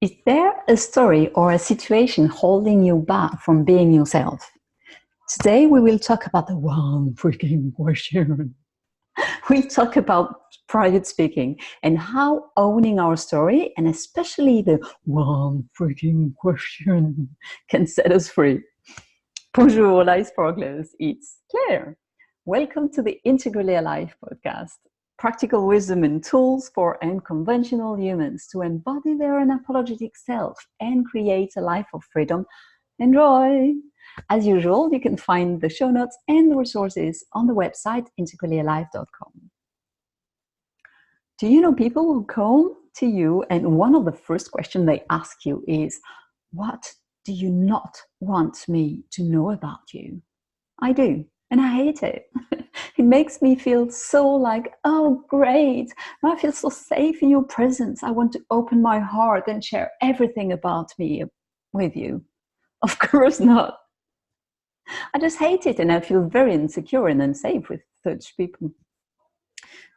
Is there a story or a situation holding you back from being yourself? Today we will talk about the one freaking question. We'll talk about private speaking and how owning our story, and especially the one freaking question, can set us free. Bonjour, life sparklers, it's Claire. Welcome to the Integrally Alive podcast. Practical wisdom and tools for unconventional humans to embody their unapologetic self and create a life of freedom and joy. As usual, you can find the show notes and the resources on the website integrallyalive.com. Do you know people who come to you and one of the first questions they ask you is, what do you not want me to know about you? I do, and I hate it. It makes me feel so like, oh, great. Now I feel so safe in your presence. I want to open my heart and share everything about me with you. Of course not. I just hate it, and I feel very insecure and unsafe with such people.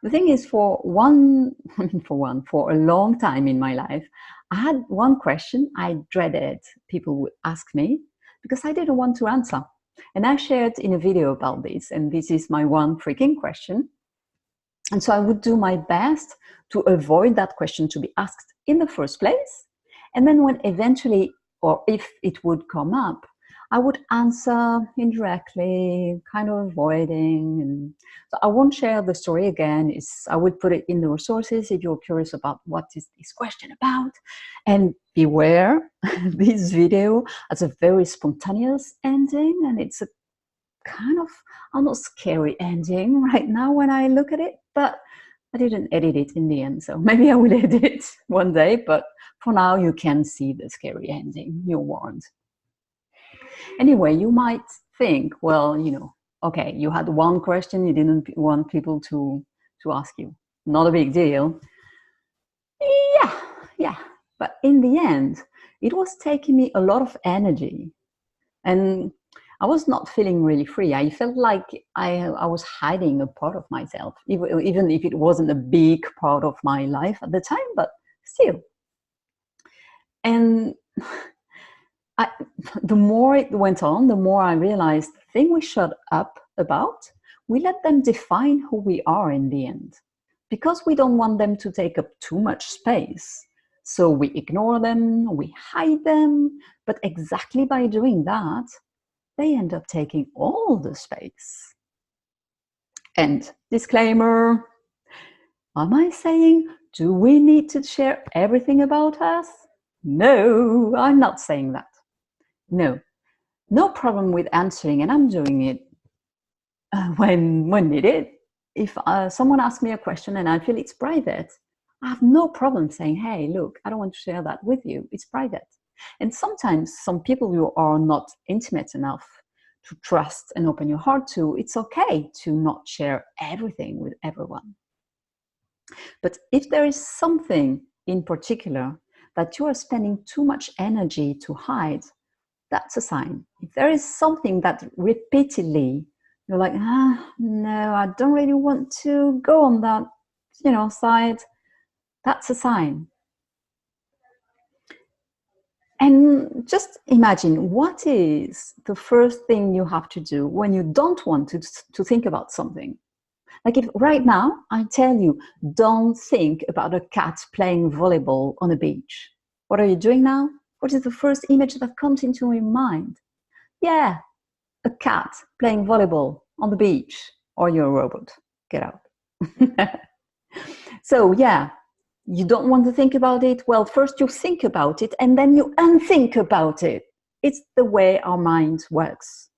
The thing is, for a long time in my life, I had one question I dreaded people would ask me because I didn't want to answer. And I shared in a video about this, and this is my one freaking question. And so I would do my best to avoid that question to be asked in the first place. And then when eventually, or if it would come up, I would answer indirectly, kind of avoiding. And so I won't share the story again. I would put it in the resources if you're curious about what is this question about. And beware, this video has a very spontaneous ending, and it's a kind of almost scary ending right now when I look at it, but I didn't edit it in the end, so maybe I will edit it one day, but for now you can see the scary ending. You're warned. Anyway, you might think, well, okay, you had one question you didn't want people to ask you. Not a big deal. Yeah. But in the end, it was taking me a lot of energy. And I was not feeling really free. I felt like I was hiding a part of myself, even if it wasn't a big part of my life at the time, but still. And the more it went on, the more I realized the thing we shut up about, we let them define who we are in the end. Because we don't want them to take up too much space. So we ignore them, we hide them, but exactly by doing that, they end up taking all the space. And disclaimer, am I saying, do we need to share everything about us? No, I'm not saying that. No problem with answering, and I'm doing it when needed. If someone asks me a question and I feel it's private, I have no problem saying, hey, look, I don't want to share that with you. It's private. And sometimes some people you are not intimate enough to trust and open your heart to, it's okay to not share everything with everyone. But if there is something in particular that you are spending too much energy to hide, that's a sign. If there is something that repeatedly you're like, no, I don't really want to go on that, side, that's a sign. And just imagine, what is the first thing you have to do when you don't want to think about something? Like if right now I tell you, don't think about a cat playing volleyball on a beach. What are you doing now? What is the first image that comes into your mind? Yeah, a cat playing volleyball on the beach, or you're a robot. Get out. So yeah, you don't want to think about it. Well, first you think about it and then you unthink about it. It's the way our mind works.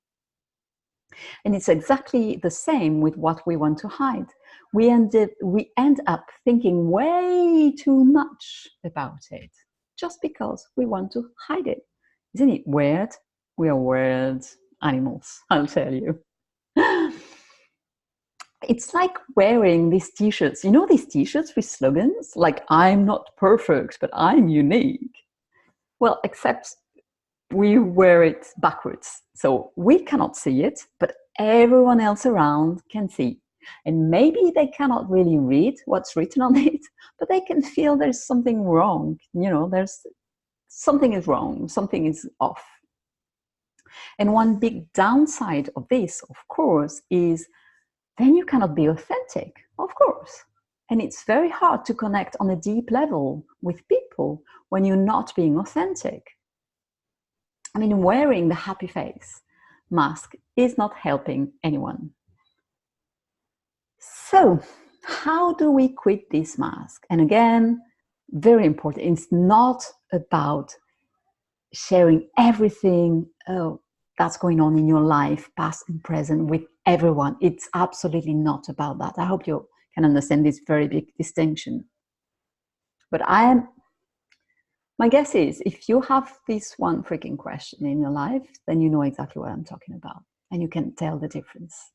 And it's exactly the same with what we want to hide. We end up thinking way too much about it just because we want to hide it. Isn't it weird? We are weird animals, I'll tell you. It's like wearing these t-shirts. You know these t-shirts with slogans? Like, I'm not perfect, but I'm unique. Well, except we wear it backwards. So we cannot see it, but everyone else around can see. And maybe they cannot really read what's written on it, but they can feel there's something wrong. There's something is wrong, something is off. And one big downside of this, of course, is then you cannot be authentic, of course. And it's very hard to connect on a deep level with people when you're not being authentic. I mean, wearing the happy face mask is not helping anyone. So, how do we quit this mask? And again, very important, it's not about sharing everything that's going on in your life, past and present, with everyone. It's absolutely not about that. I hope you can understand this very big distinction. But my guess is if you have this one freaking question in your life, then you know exactly what I'm talking about and you can tell the difference.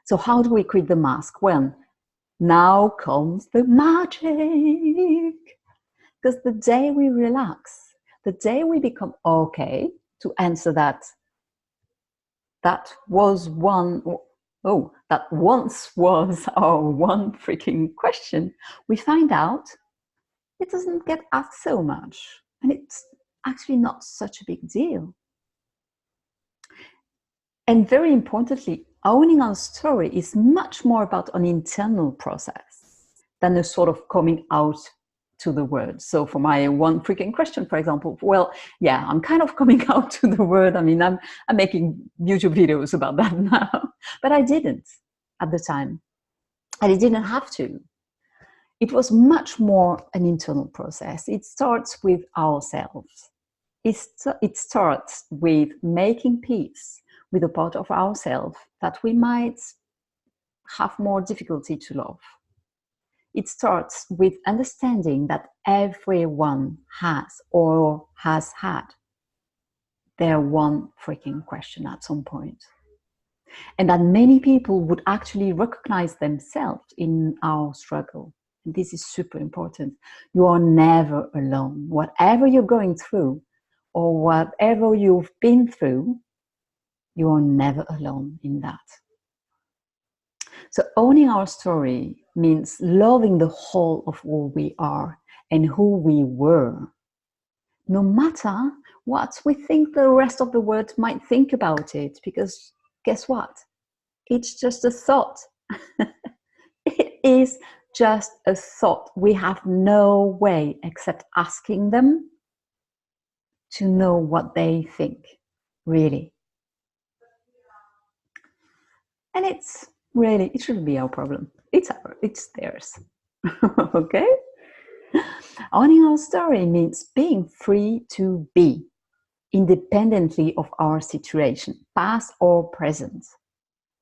So how do we quit the mask? Well, now comes the magic. Because the day we relax, the day we become okay to answer that once was our one freaking question, we find out it doesn't get asked so much. And it's actually not such a big deal. And very importantly, owning our story is much more about an internal process than a sort of coming out to the world. So for my one freaking question, for example, well, yeah, I'm kind of coming out to the world. I mean, I'm making YouTube videos about that now, but I didn't at the time. And I didn't have to. It was much more an internal process. It starts with ourselves. It starts with making peace with a part of ourselves that we might have more difficulty to love. It starts with understanding that everyone has or has had their one freaking question at some point. And that many people would actually recognize themselves in our struggle. And this is super important. You are never alone. Whatever you're going through or whatever you've been through, you are never alone in that. So owning our story means loving the whole of who we are and who we were, no matter what we think the rest of the world might think about it, because guess what? It's just a thought. It is just a thought. We have no way except asking them to know what they think, really. And it shouldn't be our problem. It's theirs. Okay? Owning our story means being free to be, independently of our situation, past or present.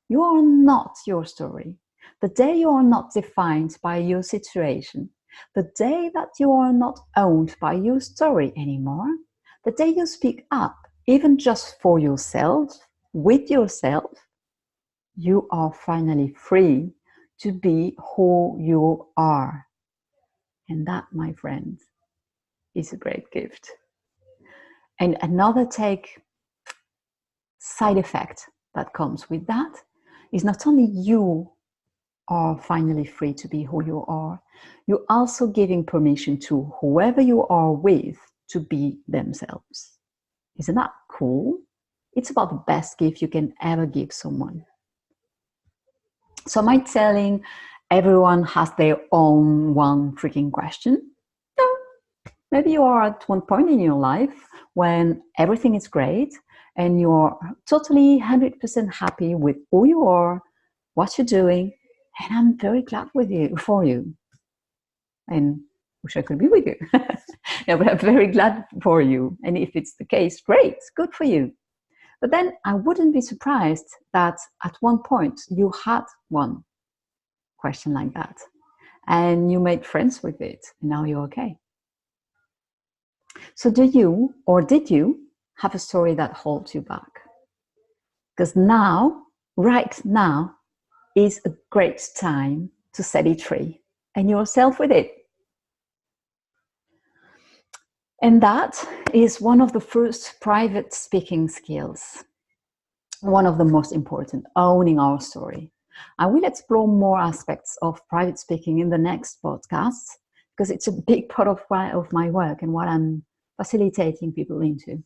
You are not your story. The day you are not defined by your situation, the day that you are not owned by your story anymore, the day you speak up, even just for yourself, with yourself, you are finally free to be who you are. And that, my friend, is a great gift. And another side effect that comes with that is not only you are finally free to be who you are, you're also giving permission to whoever you are with to be themselves. Isn't that cool? It's about the best gift you can ever give someone. So am I telling everyone has their own one freaking question? No. Maybe you are at one point in your life when everything is great and you're totally 100% happy with who you are, what you're doing, and I'm very glad for you. And wish I could be with you. Yeah, but I'm very glad for you. And if it's the case, great, good for you. But then I wouldn't be surprised that at one point you had one question like that and you made friends with it and now you're okay. So did you have a story that holds you back? Because right now is a great time to set it free and yourself with it. And that is one of the first private speaking skills. One of the most important, owning our story. I will explore more aspects of private speaking in the next podcast because it's a big part of my work and what I'm facilitating people into.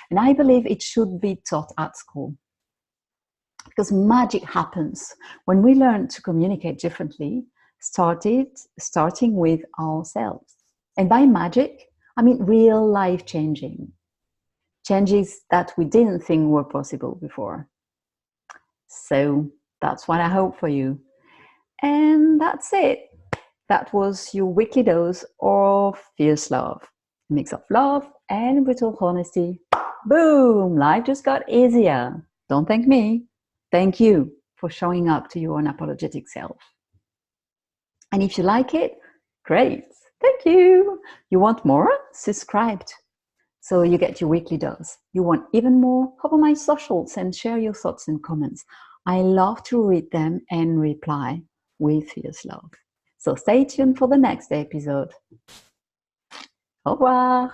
And I believe it should be taught at school, because magic happens when we learn to communicate differently, starting with ourselves. And by magic, I mean real life changing, changes that we didn't think were possible before. So that's what I hope for you. And that's it. That was your weekly dose of fierce love. A mix of love and brutal honesty. Boom! Life just got easier. Don't thank me. Thank you for showing up to your unapologetic self. And if you like it, great. Thank you. You want more? Subscribe so you get your weekly dose. You want even more? Hop on my socials and share your thoughts and comments. I love to read them and reply with fierce love. So stay tuned for the next episode. Au revoir.